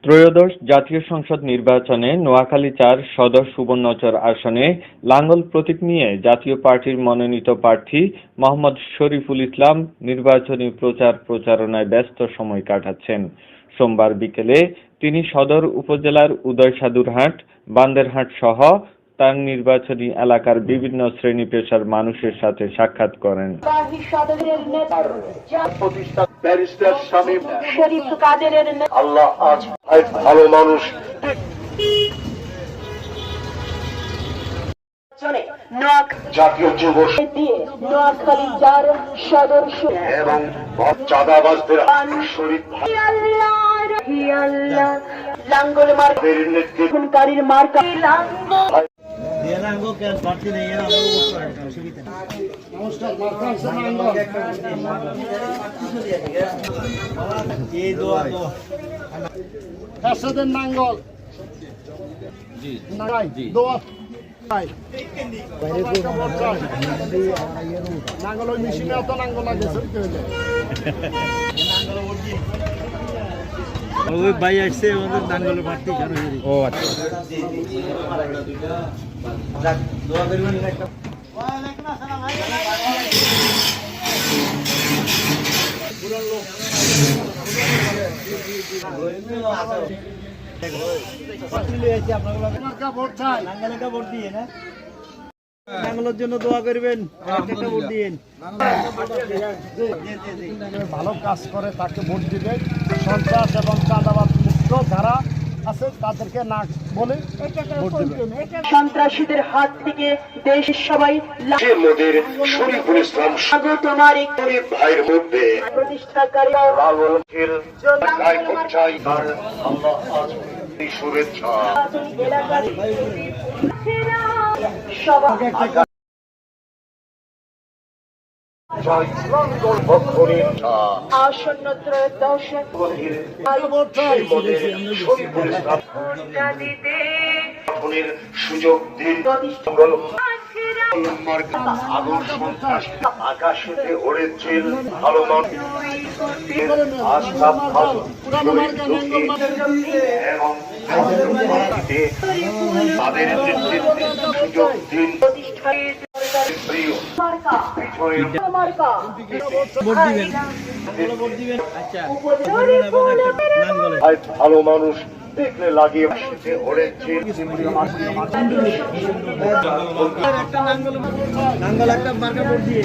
ত্রয়োদশ জাতীয় সংসদ নির্বাচনে নোয়াখালী-৪ সদর সুবর্ণচর আসনে লাঙ্গল প্রতীক নিয়ে জাতীয় পার্টির মনোনীত প্রার্থী মোহাম্মদ শরীফুল ইসলাম নির্বাচনী প্রচারণায় ব্যস্ত সময় কাটাচ্ছেন। সোমবার বিকেলে তিনি সদর উপজেলার উদয়সাদুরহাট, বান্দেরহাট সহ তার নির্বাচনী এলাকার বিভিন্ন শ্রেণী পেশার মানুষের সাথে সাক্ষাৎ করেন। ভালো মানুষ জাতীয় যুব নোয়াখালী-৪ সদর এবং চাঁদাবাজদের শরীফ লাঙ্গল মার্কার মার্কা নাঙ্গল নাঙ্গল ওই মেশিনে অত নাঙ্গল লাগে ওই ভাই আসছে আমাদের নাঙ্গলের প্রার্থী। ও আচ্ছা, নাঙ্গলের জন্য দোয়া করবেন, ভোট দিন। ভালো কাজ করে তাকে ভোট দিবেন। সন্ত্রাস এবং চাঁদাবাদ মুক্ত যারা আছে তাদেরকে না বলে ভোট দিবেন। সন্ত্রাসীদের হাত থেকে দেশের সবাই মোদের শরীফুল ইসলাম তোমার ভাইয়ের মধ্যে প্রতিষ্ঠাকারী শুভেচ্ছা আসন্ন ত্রয়োদশ সুযোগ দিন। আকাশে ওড়েছেন ভালো মানুষ এবং তাদের নেতৃত্বে সুযোগ দিন। ভালো মানুষ দেখলে লাগিয়ে নাঙ্গল একটা মার্কা ভোট দিয়ে